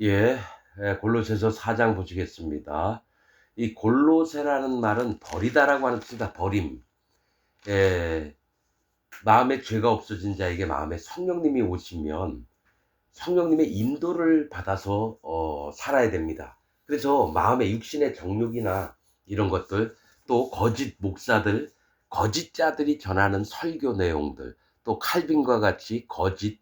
예, 골로새서 4장 보시겠습니다. 이 골로새라는 말은 버리다라고 하는 뜻이다. 버림. 예, 마음에 죄가 없어진 자에게 마음에 성령님이 오시면 성령님의 인도를 받아서 살아야 됩니다. 그래서 마음의 육신의 정욕이나 이런 것들, 또 거짓 목사들, 거짓자들이 전하는 설교 내용들, 또 칼빈과 같이 거짓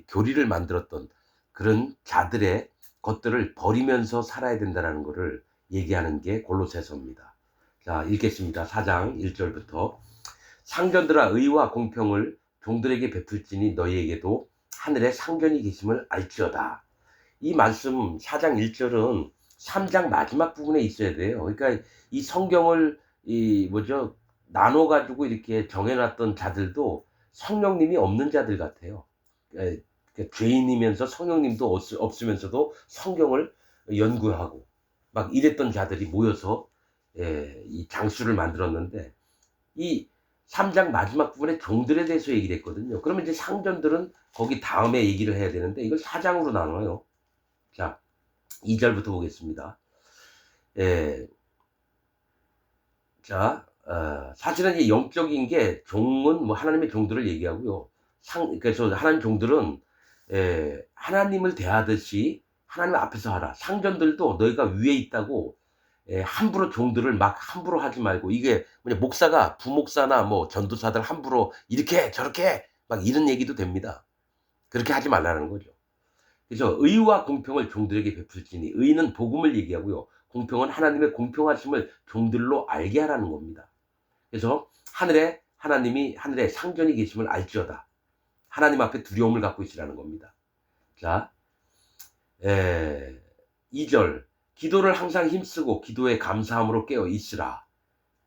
교리를 만들었던 그런 자들의 것들을 버리면서 살아야 된다는 것을 얘기하는 게 골로새서입니다. 자, 읽겠습니다. 4장 1절부터. 상전들아, 의와 공평을 종들에게 베풀지니 너희에게도 하늘에 상전이 계심을 알지어다. 이 말씀 4장 1절은 3장 마지막 부분에 있어야 돼요. 그러니까 이 성경을 나눠 가지고 이렇게 정해놨던 자들도 성령님이 없는 자들 같아요. 그러니까 죄인이면서 성령님도 없으면서도 성경을 연구하고 막 이랬던 자들이 모여서 이 장수를 만들었는데, 이 3장 마지막 부분에 종들에 대해서 얘기를 했거든요. 그러면 이제 상전들은 거기 다음에 얘기를 해야 되는데 이걸 4장으로 나눠요. 자, 2절부터 보겠습니다. 예, 자, 사실은 이 영적인 게 종은 뭐 하나님의 종들을 얘기하고요. 그래서 하나님 종들은 하나님을 대하듯이 하나님 앞에서 하라. 상전들도 너희가 위에 있다고 함부로 종들을 막 함부로 하지 말고, 이게 뭐냐, 목사가 부목사나 뭐 전도사들 함부로 이렇게 저렇게 막 이런 얘기도 됩니다. 그렇게 하지 말라는 거죠. 그래서 의와 공평을 종들에게 베풀지니, 의는 복음을 얘기하고요. 공평은 하나님의 공평하심을 종들로 알게 하라는 겁니다. 그래서 하나님의 상전이 계심을 알지어다. 하나님 앞에 두려움을 갖고 있으라는 겁니다. 자, 2절. 기도를 항상 힘쓰고 기도에 감사함으로 깨어 있으라.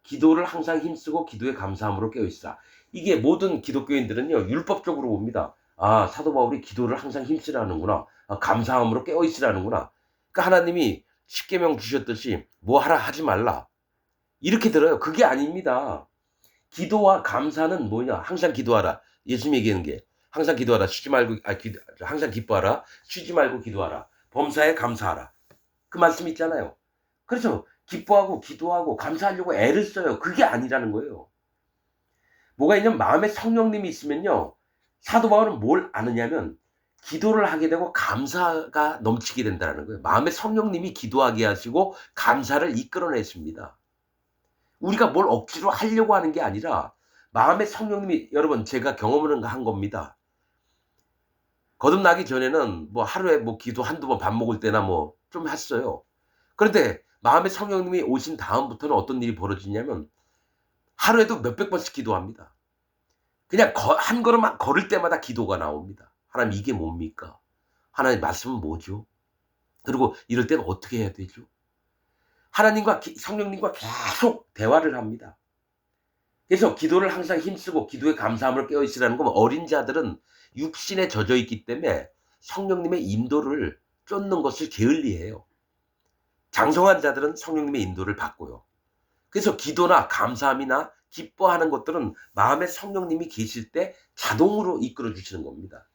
기도를 항상 힘쓰고 기도에 감사함으로 깨어 있으라. 이게 모든 기독교인들은요, 율법적으로 봅니다. 아, 사도 바울이 기도를 항상 힘쓰라는구나. 아, 감사함으로 깨어 있으라는구나. 그러니까 하나님이 십계명 주셨듯이 뭐 하라 하지 말라, 이렇게 들어요. 그게 아닙니다. 기도와 감사는 뭐냐? 항상 기도하라. 예수님 얘기하는 게 항상 기도하라. 쉬지 말고, 항상 기뻐하라. 쉬지 말고 기도하라. 범사에 감사하라. 그 말씀 있잖아요. 그래서 기뻐하고 기도하고 감사하려고 애를 써요. 그게 아니라는 거예요. 뭐가 있냐면 마음에 성령님이 있으면요, 사도 바울은 뭘 아느냐면 기도를 하게 되고 감사가 넘치게 된다는 거예요. 마음에 성령님이 기도하게 하시고 감사를 이끌어내십니다. 우리가 뭘 억지로 하려고 하는 게 아니라 마음의 성령님이, 여러분 제가 경험을 한 겁니다. 거듭나기 전에는 뭐 하루에 뭐 기도 한두 번 밥 먹을 때나 뭐 좀 했어요. 그런데 마음의 성령님이 오신 다음부터는 어떤 일이 벌어지냐면 하루에도 몇백 번씩 기도합니다. 그냥 한 걸음만 걸을 때마다 기도가 나옵니다. 하나님, 이게 뭡니까? 하나님 말씀은 뭐죠? 그리고 이럴 때는 어떻게 해야 되죠? 하나님과 성령님과 계속 대화를 합니다. 그래서 기도를 항상 힘쓰고 기도에 감사함을 깨어있으라는 건, 어린 자들은 육신에 젖어 있기 때문에 성령님의 인도를 쫓는 것을 게을리해요. 장성한 자들은 성령님의 인도를 받고요. 그래서 기도나 감사함이나 기뻐하는 것들은 마음에 성령님이 계실 때 자동으로 이끌어 주시는 겁니다.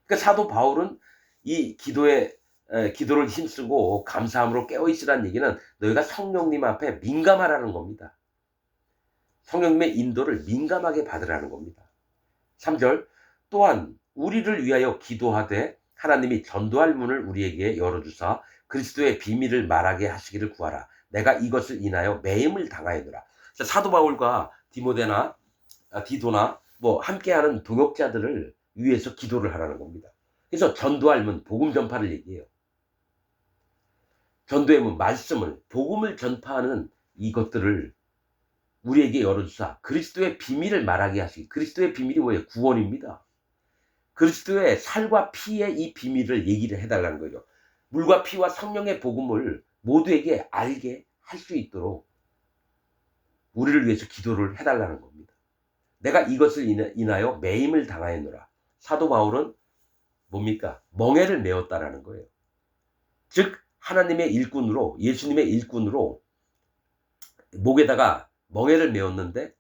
그러니까 사도 바울은 이 기도를 힘쓰고 감사함으로 깨어 있으라는 얘기는 너희가 성령님 앞에 민감하라는 겁니다. 성령님의 인도를 민감하게 받으라는 겁니다. 3절. 또한 우리를 위하여 기도하되 하나님이 전도할 문을 우리에게 열어주사 그리스도의 비밀을 말하게 하시기를 구하라. 내가 이것을 인하여 매임을 당하였노라. 사도 바울과 디도나 뭐 함께하는 동역자들을 위해서 기도를 하라는 겁니다. 그래서 전도할 문, 복음 전파를 얘기해요. 전도의 문, 말씀을, 복음을 전파하는 이것들을 우리에게 열어주사 그리스도의 비밀을 말하게 하시기. 그리스도의 비밀이 뭐예요? 구원입니다. 그리스도의 살과 피의 이 비밀을 얘기를 해달라는 거죠. 물과 피와 성령의 복음을 모두에게 알게 할 수 있도록 우리를 위해서 기도를 해달라는 겁니다. 내가 이것을 인하여 매임을 당하였노라. 사도 바울은 뭡니까? 멍에를 메었다라는 거예요. 즉 하나님의 일꾼으로, 예수님의 일꾼으로 목에다가 멍에를 메었는데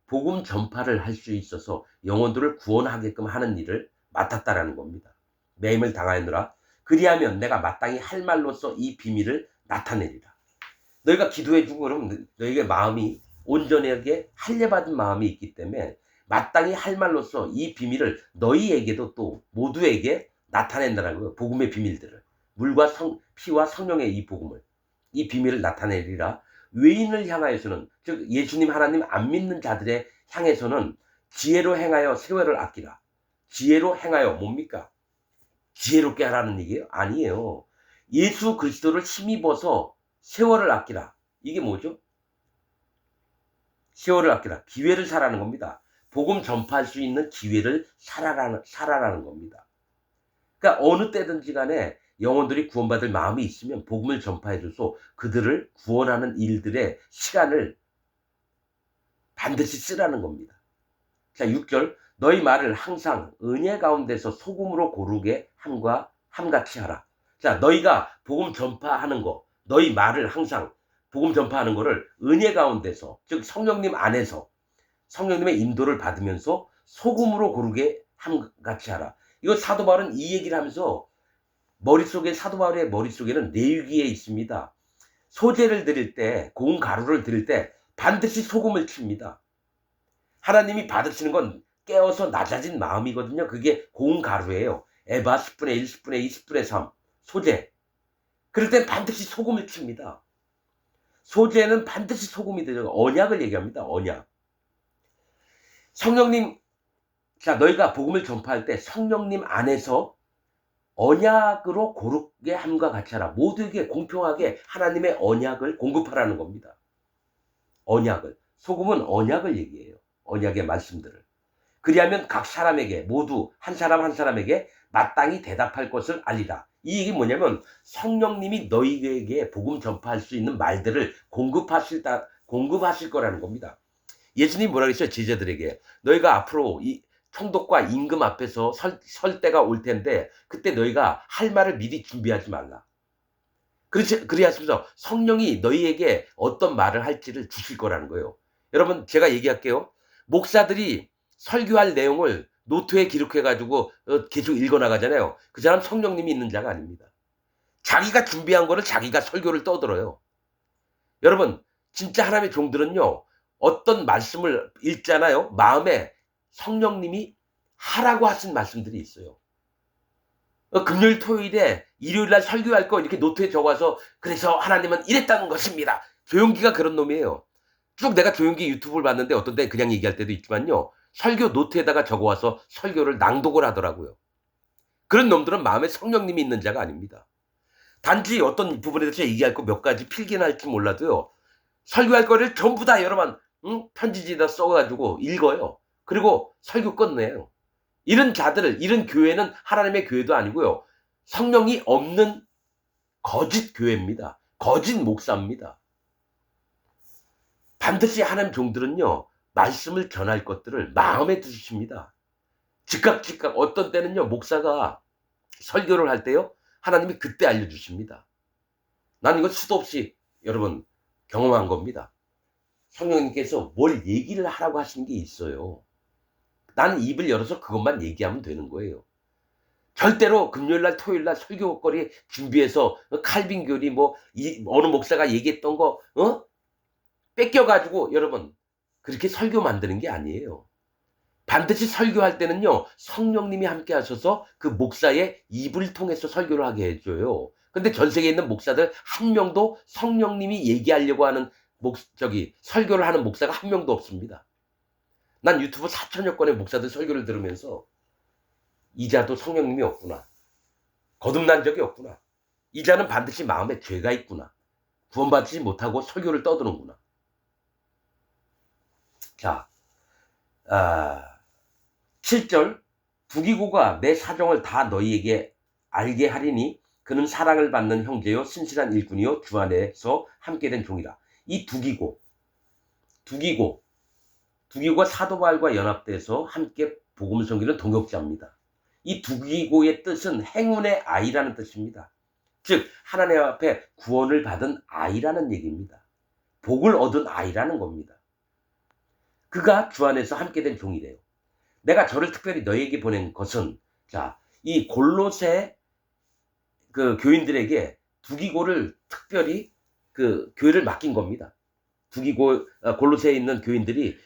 복음 전파를 할 수 있어서 영혼들을 구원하게끔 하는 일을 맡았다라는 겁니다. 매임을 당하였노라. 그리하면 내가 마땅히 할 말로써 이 비밀을 나타내리라. 너희가 기도해주고 그러면 너희의 마음이 온전하게 할례받은 마음이 있기 때문에 마땅히 할 말로써 이 비밀을 너희에게도 또 모두에게 나타낸다는 거예요. 복음의 비밀들을. 물과 피와 성령의 이 복음을, 이 비밀을 나타내리라. 외인을 향하여서는, 즉 예수님 하나님 안 믿는 자들의 향해서는 지혜로 행하여 세월을 아끼라. 지혜로 행하여 뭡니까? 지혜롭게 하라는 얘기예요? 아니에요. 예수 그리스도를 힘입어서 세월을 아끼라. 이게 뭐죠? 세월을 아끼라. 기회를 사라는 겁니다. 복음 전파할 수 있는 기회를 사라라는 겁니다. 그러니까 어느 때든지 간에 영혼들이 구원받을 마음이 있으면 복음을 전파해줘서 그들을 구원하는 일들의 시간을 반드시 쓰라는 겁니다. 자, 6절. 너희 말을 항상 은혜 가운데서 소금으로 고르게 함같이 하라. 자, 너희가 복음 전파하는 거, 너희 말을 항상 복음 전파하는 거를 은혜 가운데서, 즉 성령님 안에서 성령님의 인도를 받으면서 소금으로 고르게 함같이 하라. 이거 사도 바울은 이 얘기를 하면서 사도 바울의 머릿속에는 내위기에 있습니다. 소재를 드릴 때, 고운 가루를 드릴 때 반드시 소금을 칩니다. 하나님이 받으시는 건 깨어서 낮아진 마음이거든요. 그게 고운 가루예요. 에바 10분의 1, 10분의 2, 10분의 3 소재. 그럴 땐 반드시 소금을 칩니다. 소재는 반드시 소금이 되죠. 언약을 얘기합니다. 언약. 성령님, 자, 너희가 복음을 전파할 때 성령님 안에서 언약으로 고르게 함과 같이 하라. 모두에게 공평하게 하나님의 언약을 공급하라는 겁니다. 언약을. 소금은 언약을 얘기해요. 언약의 말씀들을. 그리하면 각 사람에게, 모두 한 사람 한 사람에게 마땅히 대답할 것을 알리라. 이 얘기 뭐냐면 성령님이 너희에게 복음 전파할 수 있는 말들을 공급하실 거라는 겁니다. 예수님이 뭐라 그랬어요? 제자들에게. 너희가 앞으로 이 총독과 임금 앞에서 설 때가 올 텐데 그때 너희가 할 말을 미리 준비하지 말라. 그리하시면서 성령이 너희에게 어떤 말을 할지를 주실 거라는 거예요. 여러분, 제가 얘기할게요. 목사들이 설교할 내용을 노트에 기록해가지고 계속 읽어나가잖아요. 그 사람 성령님이 있는 자가 아닙니다. 자기가 준비한 거를 자기가 설교를 떠들어요. 여러분, 진짜 하나님의 종들은요, 어떤 말씀을 읽잖아요. 마음에 성령님이 하라고 하신 말씀들이 있어요. 금요일 토요일에 일요일날 설교할 거 이렇게 노트에 적어서 그래서 하나님은 이랬다는 것입니다. 조용기가 그런 놈이에요. 쭉 내가 조용기 유튜브를 봤는데 어떤 때 그냥 얘기할 때도 있지만요. 설교 노트에다가 적어와서 설교를 낭독을 하더라고요. 그런 놈들은 마음에 성령님이 있는 자가 아닙니다. 단지 어떤 부분에 대해서 얘기할 거 몇 가지 필기는 할지 몰라도요. 설교할 거를 전부 다 여러 번 편지지에다 써가지고 읽어요. 그리고 설교 끝내요. 이런 자들을, 이런 교회는 하나님의 교회도 아니고요. 성령이 없는 거짓 교회입니다. 거짓 목사입니다. 반드시 하나님 종들은요. 말씀을 전할 것들을 마음에 두십니다. 즉각 어떤 때는요. 목사가 설교를 할 때요. 하나님이 그때 알려주십니다. 난 이거 수도 없이 여러분 경험한 겁니다. 성령님께서 뭘 얘기를 하라고 하시는 게 있어요. 나는 입을 열어서 그것만 얘기하면 되는 거예요. 절대로 금요일날 토요일날 설교거리 준비해서 칼빈 교리 어느 목사가 얘기했던 거 뺏겨가지고 여러분 그렇게 설교 만드는 게 아니에요. 반드시 설교할 때는요 성령님이 함께 하셔서 그 목사의 입을 통해서 설교를 하게 해줘요. 근데 전 세계에 있는 목사들 한 명도 성령님이 얘기하려고 하는 설교를 하는 목사가 한 명도 없습니다. 난 유튜브 4천여 건의 목사들 설교를 들으면서 이 자도 성령님이 없구나. 거듭난 적이 없구나. 이 자는 반드시 마음에 죄가 있구나. 구원받지 못하고 설교를 떠드는구나. 자, 7절. 부기고가 내 사정을 다 너희에게 알게 하리니 그는 사랑을 받는 형제요 신실한 일꾼이요 주 안에서 함께된 종이라. 이 두기고가 사도 바울과 연합돼서 함께 복음을 섬기는 동역자입니다. 이 두기고의 뜻은 행운의 아이라는 뜻입니다. 즉 하나님 앞에 구원을 받은 아이라는 얘기입니다. 복을 얻은 아이라는 겁니다. 그가 주 안에서 함께된 종이래요. 내가 저를 특별히 너에게 보낸 것은 자, 이 골로새 그 교인들에게 두기고를 특별히 그 교회를 맡긴 겁니다. 골로새에 있는 교인들이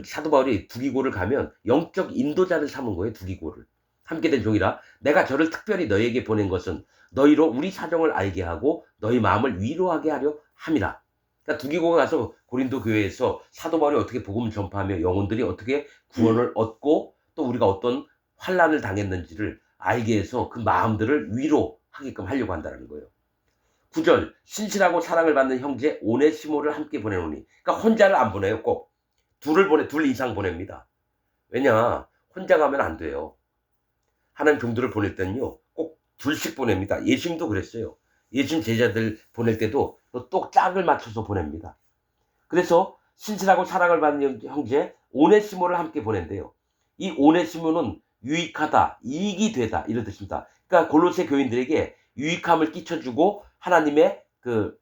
사도 바울이 두기고를 가면 영적 인도자를 삼은 거예요. 두기고를. 함께된 종이라 내가 저를 특별히 너희에게 보낸 것은 너희로 우리 사정을 알게 하고 너희 마음을 위로하게 하려 함이라. 그러니까 두기고가 가서 고린도 교회에서 사도 바울이 어떻게 복음을 전파하며 영혼들이 어떻게 구원을 얻고 또 우리가 어떤 환난을 당했는지를 알게 해서 그 마음들을 위로하게끔 하려고 한다는 거예요. 9절 신실하고 사랑을 받는 형제 오네시모를 함께 보내노니. 그러니까 혼자를 안 보내요. 꼭 둘 이상 보냅니다. 왜냐 혼자 가면 안 돼요. 하나님 종들을 보낼 때는요 꼭 둘씩 보냅니다. 예수님도 그랬어요. 예수님 제자들 보낼 때도 또 짝을 맞춰서 보냅니다. 그래서 신실하고 사랑을 받는 형제 오네시모를 함께 보낸대요. 이 오네시모는 유익하다, 이익이 되다 이런 뜻입니다. 그러니까 골로새 교인들에게 유익함을 끼쳐주고 하나님의 그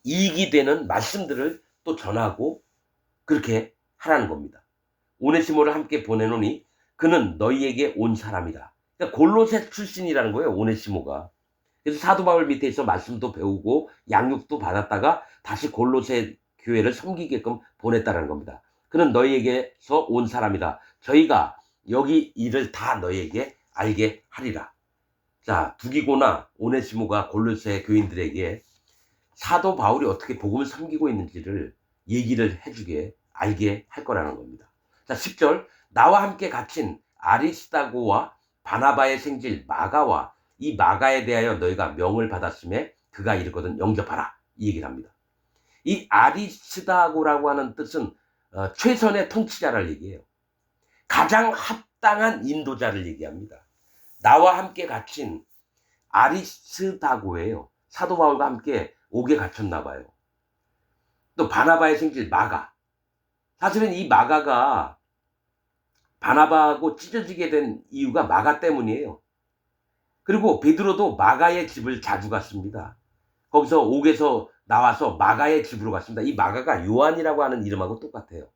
이익이 되는 말씀들을 또 전하고 그렇게 하라는 겁니다. 오네시모를 함께 보내노니 그는 너희에게 온 사람이다. 그러니까 골로새 출신이라는 거예요. 오네시모가. 그래서 사도 바울 밑에 있어 말씀도 배우고 양육도 받았다가 다시 골로새 교회를 섬기게끔 보냈다는 겁니다. 그는 너희에게서 온 사람이다. 저희가 여기 일을 다 너희에게 알게 하리라. 자, 두기고나 오네시모가 골로새 교인들에게 사도 바울이 어떻게 복음을 섬기고 있는지를 얘기를 해주게 알게 할 거라는 겁니다. 자, 10절 나와 함께 갇힌 아리스다고와 바나바의 생질 마가와 이 마가에 대하여 너희가 명을 받았음에 그가 이르거든 영접하라 이 얘기를 합니다. 이 아리스다고라고 하는 뜻은 최선의 통치자를 얘기해요. 가장 합당한 인도자를 얘기합니다. 나와 함께 갇힌 아리스다고예요. 사도 바울과 함께 옥에 갇혔나 봐요. 또 바나바의 생질 마가. 사실은 이 마가가 바나바하고 찢어지게 된 이유가 마가 때문이에요. 그리고 베드로도 마가의 집을 자주 갔습니다. 거기서 옥에서 나와서 마가의 집으로 갔습니다. 이 마가가 요한이라고 하는 이름하고 똑같아요.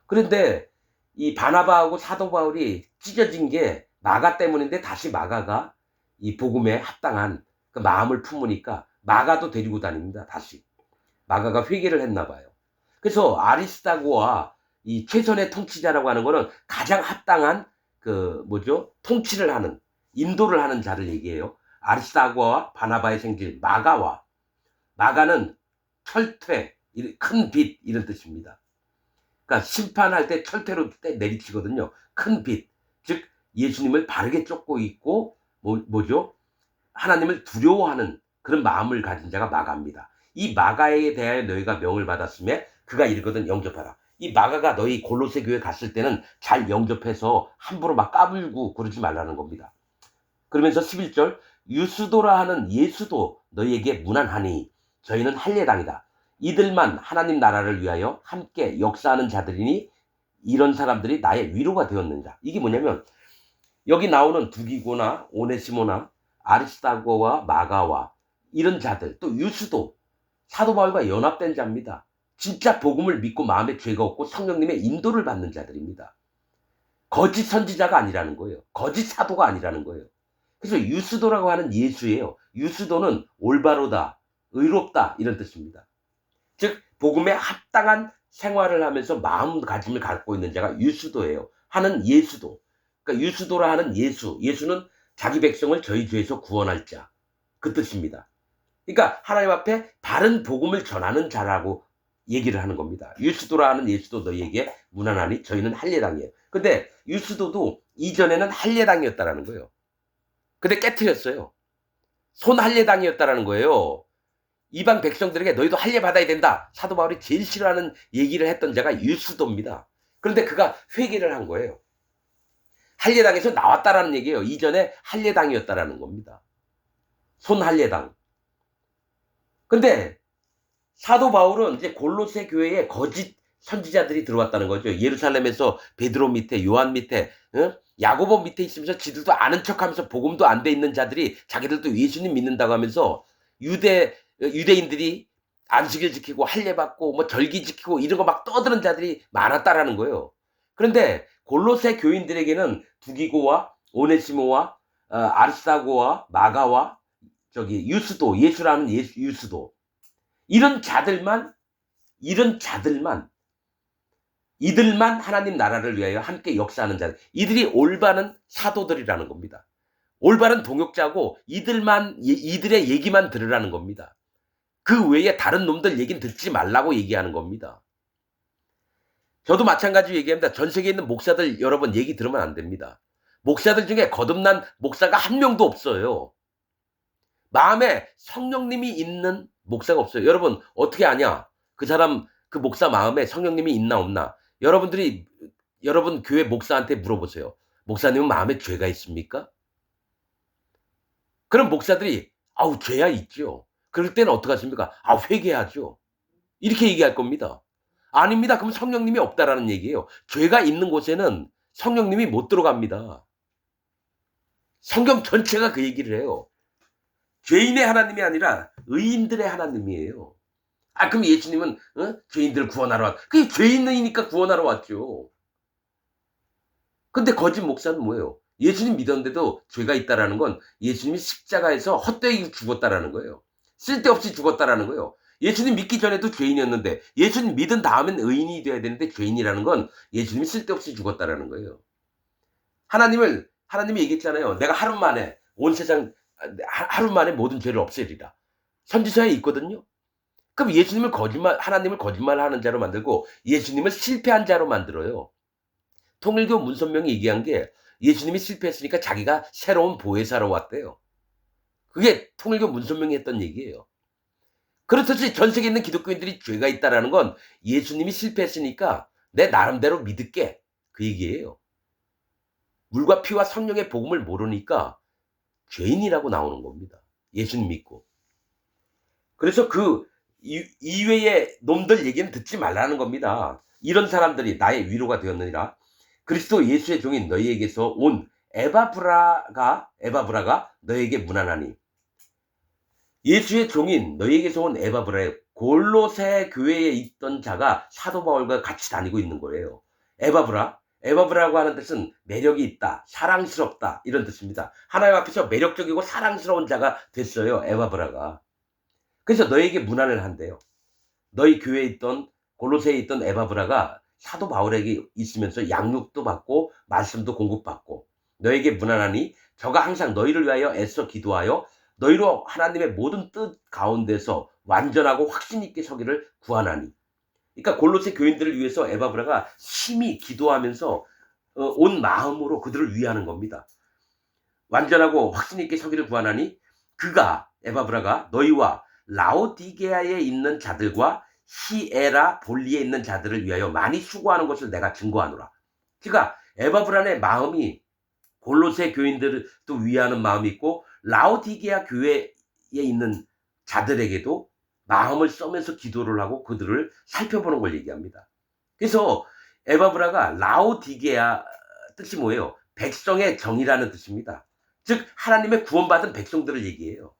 그런데 이 바나바하고 사도 바울이 찢어진 게 마가 때문인데 다시 마가가 이 복음에 합당한 그 마음을 품으니까 마가도 데리고 다닙니다. 다시. 마가가 회개를 했나 봐요. 그래서 아리스다고와 이 최선의 통치자라고 하는 거는 가장 합당한 통치를 하는, 인도를 하는 자를 얘기해요. 아리스다고와 바나바의 생질 마가와, 마가는 철퇴, 큰 빛 이런 뜻입니다. 그러니까 심판할 때 철퇴로 내리치거든요. 큰 빛, 즉 예수님을 바르게 쫓고 있고 하나님을 두려워하는 그런 마음을 가진 자가 마가입니다. 이 마가에 대하여 너희가 명을 받았으며 그가 이르거든 영접하라. 이 마가가 너희 골로새 교회 갔을 때는 잘 영접해서 함부로 막 까불고 그러지 말라는 겁니다. 그러면서 11절 유스도라 하는 예수도 너희에게 무난하니 저희는 할례당이다. 이들만 하나님 나라를 위하여 함께 역사하는 자들이니 이런 사람들이 나의 위로가 되었느니라. 이게 뭐냐면 여기 나오는 두기고나 오네시모나 아리스다고와 마가와 이런 자들, 또 유스도 사도 바울과 연합된 자입니다. 진짜 복음을 믿고 마음에 죄가 없고 성령님의 인도를 받는 자들입니다. 거짓 선지자가 아니라는 거예요. 거짓 사도가 아니라는 거예요. 그래서 유스도라고 하는 예수예요. 유스도는 올바르다, 의롭다 이런 뜻입니다. 즉 복음에 합당한 생활을 하면서 마음가짐을 갖고 있는 자가 유스도예요. 하는 예수도. 그러니까 유스도라 하는 예수는 자기 백성을 저희 죄에서 구원할 자, 그 뜻입니다. 그러니까 하나님 앞에 바른 복음을 전하는 자라고 얘기를 하는 겁니다. 유스도라 하는 예수도 너희에게 무난하니 저희는 할례당이에요. 근데 유스도도 이전에는 할례당이었다라는 거예요. 근데 깨트렸어요. 손 할례당이었다라는 거예요. 이방 백성들에게 너희도 할례 받아야 된다. 사도 바울이 제일 싫어하는 얘기를 했던 자가 유스도입니다. 그런데 그가 회개를 한 거예요. 할례당에서 나왔다라는 얘기예요. 이전에 할례당이었다라는 겁니다. 손 할례당. 근데 사도 바울은 이제 골로새 교회에 거짓 선지자들이 들어왔다는 거죠. 예루살렘에서 베드로 밑에, 요한 밑에, 야고보 밑에 있으면서 지들도 아는 척하면서 복음도 안 돼 있는 자들이 자기들도 예수님 믿는다고 하면서 유대인들이 안식일 지키고 할례 받고 절기 지키고 이런 거 막 떠드는 자들이 많았다라는 거예요. 그런데 골로새 교인들에게는 두기고와 오네시모와 아리스타고와 마가와 저기 유스도, 예수라는 유스도, 이런 자들만 이들만 하나님 나라를 위하여 함께 역사하는 자들, 이들이 올바른 사도들이라는 겁니다. 올바른 동역자고 이들의 얘기만 들으라는 겁니다. 그 외에 다른 놈들 얘기는 듣지 말라고 얘기하는 겁니다. 저도 마찬가지로 얘기합니다. 전 세계에 있는 목사들 여러분 얘기 들으면 안 됩니다. 목사들 중에 거듭난 목사가 한 명도 없어요. 마음에 성령님이 있는 목사가 없어요. 여러분 어떻게 아냐? 그 사람, 그 목사 마음에 성령님이 있나 없나? 여러분들이 여러분 교회 목사한테 물어보세요. 목사님은 마음에 죄가 있습니까? 그럼 목사들이 아우 죄야 있죠. 그럴 때는 어떡하십니까? 아 회개하죠. 이렇게 얘기할 겁니다. 아닙니다. 그럼 성령님이 없다라는 얘기예요. 죄가 있는 곳에는 성령님이 못 들어갑니다. 성경 전체가 그 얘기를 해요. 죄인의 하나님이 아니라 의인들의 하나님이에요. 아 그럼 예수님은 죄인들을 구원하러 왔. 그게 죄인이니까 구원하러 왔죠. 근데 거짓 목사는 뭐예요? 예수님 믿었는데도 죄가 있다라는 건 예수님이 십자가에서 헛되이 죽었다라는 거예요. 쓸데없이 죽었다라는 거예요. 예수님 믿기 전에도 죄인이었는데 예수님 믿은 다음엔 의인이 돼야 되는데 죄인이라는 건 예수님이 쓸데없이 죽었다라는 거예요. 하나님이 얘기했잖아요. 내가 하루 만에 온 세상 하루 만에 모든 죄를 없애리라. 선지서에 있거든요. 그럼 하나님을 거짓말하는 자로 만들고 예수님을 실패한 자로 만들어요. 통일교 문선명이 얘기한 게 예수님이 실패했으니까 자기가 새로운 보혜사로 왔대요. 그게 통일교 문선명이 했던 얘기예요. 그렇듯이 전 세계에 있는 기독교인들이 죄가 있다라는 건 예수님이 실패했으니까 내 나름대로 믿을게, 그 얘기예요. 물과 피와 성령의 복음을 모르니까 죄인이라고 나오는 겁니다. 예수님 믿고. 그래서 그 이외의 놈들 얘기는 듣지 말라는 겁니다. 이런 사람들이 나의 위로가 되었느니라. 그리스도 예수의 종인 너희에게서 온 에바브라가 너희에게 문안하니. 예수의 종인 너희에게서 온 에바브라에 골로새 교회에 있던 자가 사도 바울과 같이 다니고 있는 거예요. 에바브라고 하는 뜻은 매력이 있다, 사랑스럽다, 이런 뜻입니다. 하나님 앞에서 매력적이고 사랑스러운 자가 됐어요, 에바브라가. 그래서 너희에게 문안을 한대요. 너희 교회에 있던, 골로새에 있던 에바브라가 사도 바울에게 있으면서 양육도 받고 말씀도 공급받고 너희에게 문안하니 저가 항상 너희를 위하여 애써 기도하여 너희로 하나님의 모든 뜻 가운데서 완전하고 확신 있게 서기를 구하나니. 그러니까 골로새 교인들을 위해서 에바브라가 심히 기도하면서 온 마음으로 그들을 위하는 겁니다. 완전하고 확신 있게 서기를 구하나니 그가, 에바브라가 너희와 라오디게아에 있는 자들과 히에라볼리에 있는 자들을 위하여 많이 수고하는 것을 내가 증거하노라. 그러니까 에바브라의 마음이 골로새 교인들을 또 위하는 마음이 있고 라오디게아 교회에 있는 자들에게도 마음을 써면서 기도를 하고 그들을 살펴보는 걸 얘기합니다. 그래서 에바브라가 라오디게아 뜻이 뭐예요? 백성의 정이라는 뜻입니다. 즉 하나님의 구원받은 백성들을 얘기해요.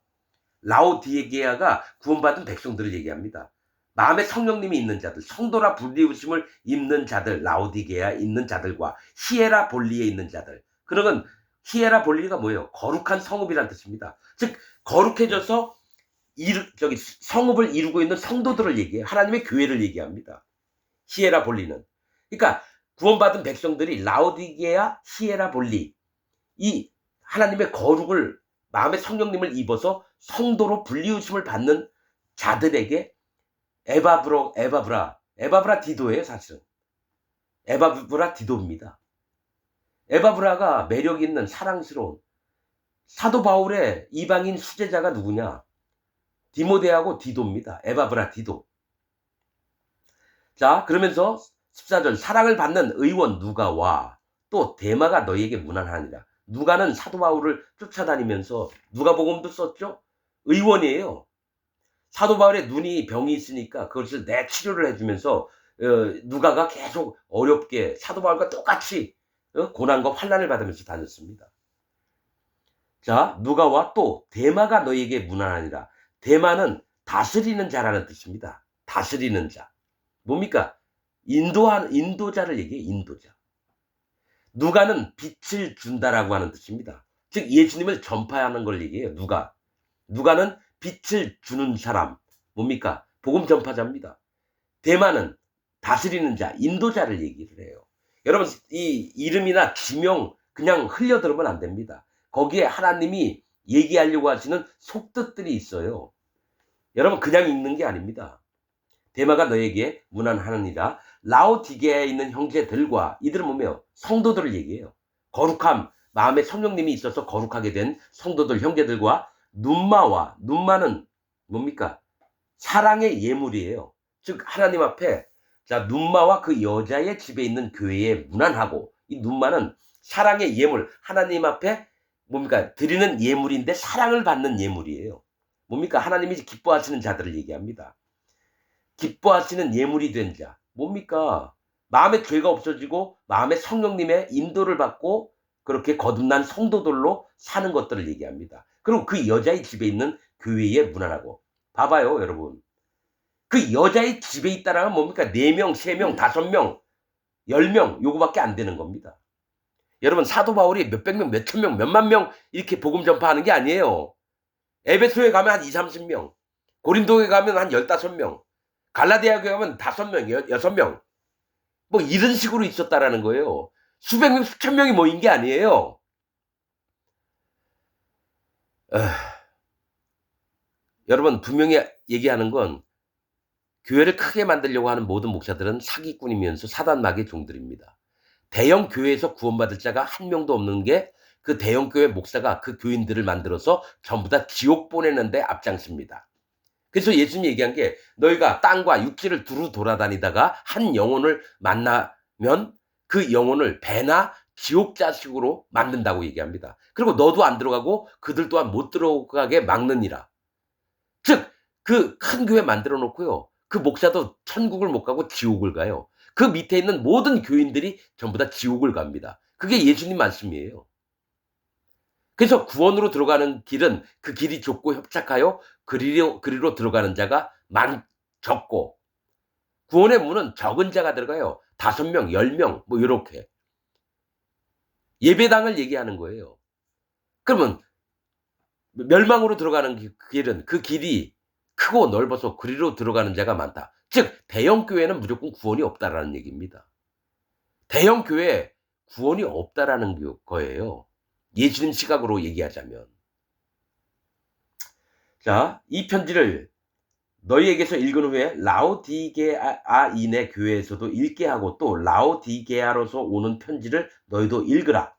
라오디게아가 구원받은 백성들을 얘기합니다. 마음에 성령님이 있는 자들, 성도라 불리우심을 입는 자들, 라오디게아에 있는 자들과 히에라볼리에 있는 자들. 그러면 히에라볼리가 뭐예요? 거룩한 성읍이라는 뜻입니다. 즉 거룩해져서 성읍을 이루고 있는 성도들을 얘기해요. 하나님의 교회를 얘기합니다. 히에라볼리는. 그러니까 구원받은 백성들이 라오디게아, 히에라볼리, 이 하나님의 거룩을, 마음의 성령님을 입어서 성도로 불리우심을 받는 자들에게 에바브라 디도예요, 사실은. 에바브라 디도입니다. 에바브라가 매력 있는 사랑스러운 사도 바울의 이방인 수제자가 누구냐? 디모데하고 디도입니다. 에바브라 디도. 자, 그러면서 14절 사랑을 받는 의원 누가와 또 데마가 너희에게 문안하니라. 누가는 사도 바울을 쫓아다니면서 누가복음도 썼죠? 의원이에요. 사도 바울의 눈이 병이 있으니까 그것을 내 치료를 해주면서 누가가 계속 어렵게 사도 바울과 똑같이 고난과 환난을 받으면서 다녔습니다. 자, 누가와 또 데마가 너희에게 문안하니라. 데마는 다스리는 자라는 뜻입니다. 다스리는 자. 뭡니까? 인도자를 얘기해요. 인도자. 누가는 빛을 준다라고 하는 뜻입니다. 즉 예수님을 전파하는 걸 얘기해요. 누가는 빛을 주는 사람, 뭡니까? 복음 전파자입니다. 대만은 다스리는 자, 인도자를 얘기를 해요. 여러분 이 이름이나 지명 그냥 흘려들으면 안 됩니다. 거기에 하나님이 얘기하려고 하시는 속뜻들이 있어요. 여러분 그냥 읽는 게 아닙니다. 대마가 너에게 문안하느니라. 라오디게아에 있는 형제들과, 이들은 뭐며 성도들을 얘기해요. 거룩함, 마음에 성령님이 있어서 거룩하게 된 성도들, 형제들과 눈마는 뭡니까? 사랑의 예물이에요. 즉 하나님 앞에, 자, 눈마와 그 여자의 집에 있는 교회에 문안하고, 이 눈마는 사랑의 예물, 하나님 앞에 뭡니까? 드리는 예물인데 사랑을 받는 예물이에요. 뭡니까? 하나님이 기뻐하시는 자들을 얘기합니다. 기뻐하시는 예물이 된 자. 뭡니까? 마음에 죄가 없어지고 마음에 성령님의 인도를 받고 그렇게 거듭난 성도들로 사는 것들을 얘기합니다. 그리고 그 여자의 집에 있는 교회에 문안하고. 봐봐요, 여러분. 그 여자의 집에 있다라는 뭡니까? 4명, 3명, 5명, 10명 요거밖에 안 되는 겁니다. 여러분 사도 바울이 몇백 명, 몇천 명, 몇만 명 이렇게 복음 전파하는 게 아니에요. 에베소에 가면 한 20-30명, 고린도에 가면 한 15명, 갈라디아 교회 가면 5명, 6명, 뭐 이런 식으로 있었다라는 거예요. 수백 명, 수천 명이 모인 게 아니에요. 여러분 분명히 얘기하는 건, 교회를 크게 만들려고 하는 모든 목사들은 사기꾼이면서 사단마귀의 종들입니다. 대형 교회에서 구원받을 자가 한 명도 없는 게, 그 대형 교회 목사가 그 교인들을 만들어서 전부 다 지옥 보내는데 앞장섭니다. 그래서 예수님이 얘기한 게, 너희가 땅과 육지를 두루 돌아다니다가 한 영혼을 만나면 그 영혼을 배나 지옥 자식으로 만든다고 얘기합니다. 그리고 너도 안 들어가고 그들 또한 못 들어가게 막느니라. 즉 그 큰 교회 만들어 놓고요, 그 목사도 천국을 못 가고 지옥을 가요. 그 밑에 있는 모든 교인들이 전부 다 지옥을 갑니다. 그게 예수님 말씀이에요. 그래서 구원으로 들어가는 길은 그 길이 좁고 협착하여 그리로 들어가는 자가 적고, 구원의 문은 적은 자가 들어가요. 5명, 10명 뭐 이렇게. 예배당을 얘기하는 거예요. 그러면 멸망으로 들어가는 길은 그 길이 크고 넓어서 그리로 들어가는 자가 많다. 즉 대형 교회는 무조건 구원이 없다라는 얘기입니다. 대형 교회에 구원이 없다라는 거예요. 예수님 시각으로 얘기하자면. 자, 이 편지를 너희에게서 읽은 후에 라오디게아인의 교회에서도 읽게 하고, 또 라오디게아로서 오는 편지를 너희도 읽으라.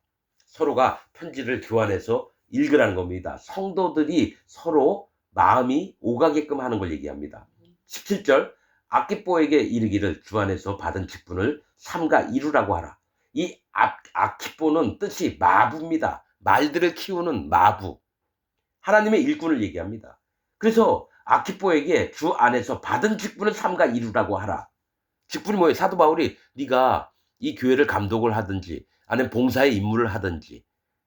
서로가 편지를 교환해서 읽으라는 겁니다. 성도들이 서로 마음이 오가게끔 하는 걸 얘기합니다. 17절, 아키뽀에게 이르기를 주 안에서 받은 직분을 삼가 이루라고 하라. 이 아키뽀는 뜻이 마부입니다. 말들을 키우는 마부. 하나님의 일꾼을 얘기합니다. 그래서 아키뽀에게 주 안에서 받은 직분을 삼가 이루라고 하라. 직분이 뭐예요? 사도 바울이 네가 이 교회를 감독을 하든지, 아니면 봉사의 임무를 하든지,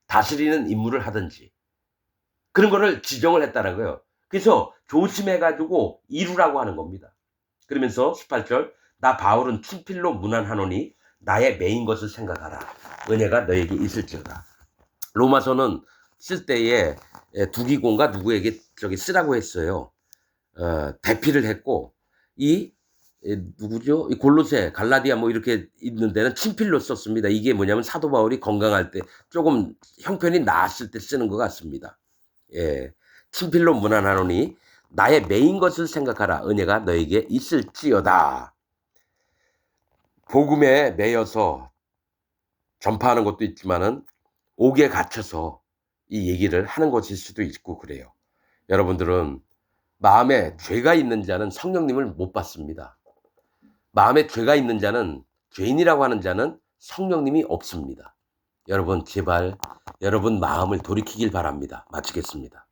다스리는 임무를 하든지, 그런 거를 지정을 했다는 거예요. 그래서 조심해가지고 이루라고 하는 겁니다. 그러면서 18절, 나 바울은 친필로 문안하노니 나의 매인 것을 생각하라. 은혜가 너에게 있을지어다. 로마서는 쓸 때에 두기곤과 누구에게 쓰라고 했어요. 대피를 했고, 누구죠? 이 골로새, 갈라디아 뭐 이렇게 있는 데는 친필로 썼습니다. 이게 뭐냐면 사도 바울이 건강할 때, 조금 형편이 나았을 때 쓰는 것 같습니다. 예, 친필로 문안하노니 나의 매인 것을 생각하라. 은혜가 너에게 있을지어다. 복음에 매여서 전파하는 것도 있지만은 옥에 갇혀서 이 얘기를 하는 것일 수도 있고 그래요. 여러분들은 마음에 죄가 있는 자는 성령님을 못 받습니다. 마음에 죄가 있는 자는, 죄인이라고 하는 자는 성령님이 없습니다. 여러분 제발 여러분 마음을 돌이키길 바랍니다. 마치겠습니다.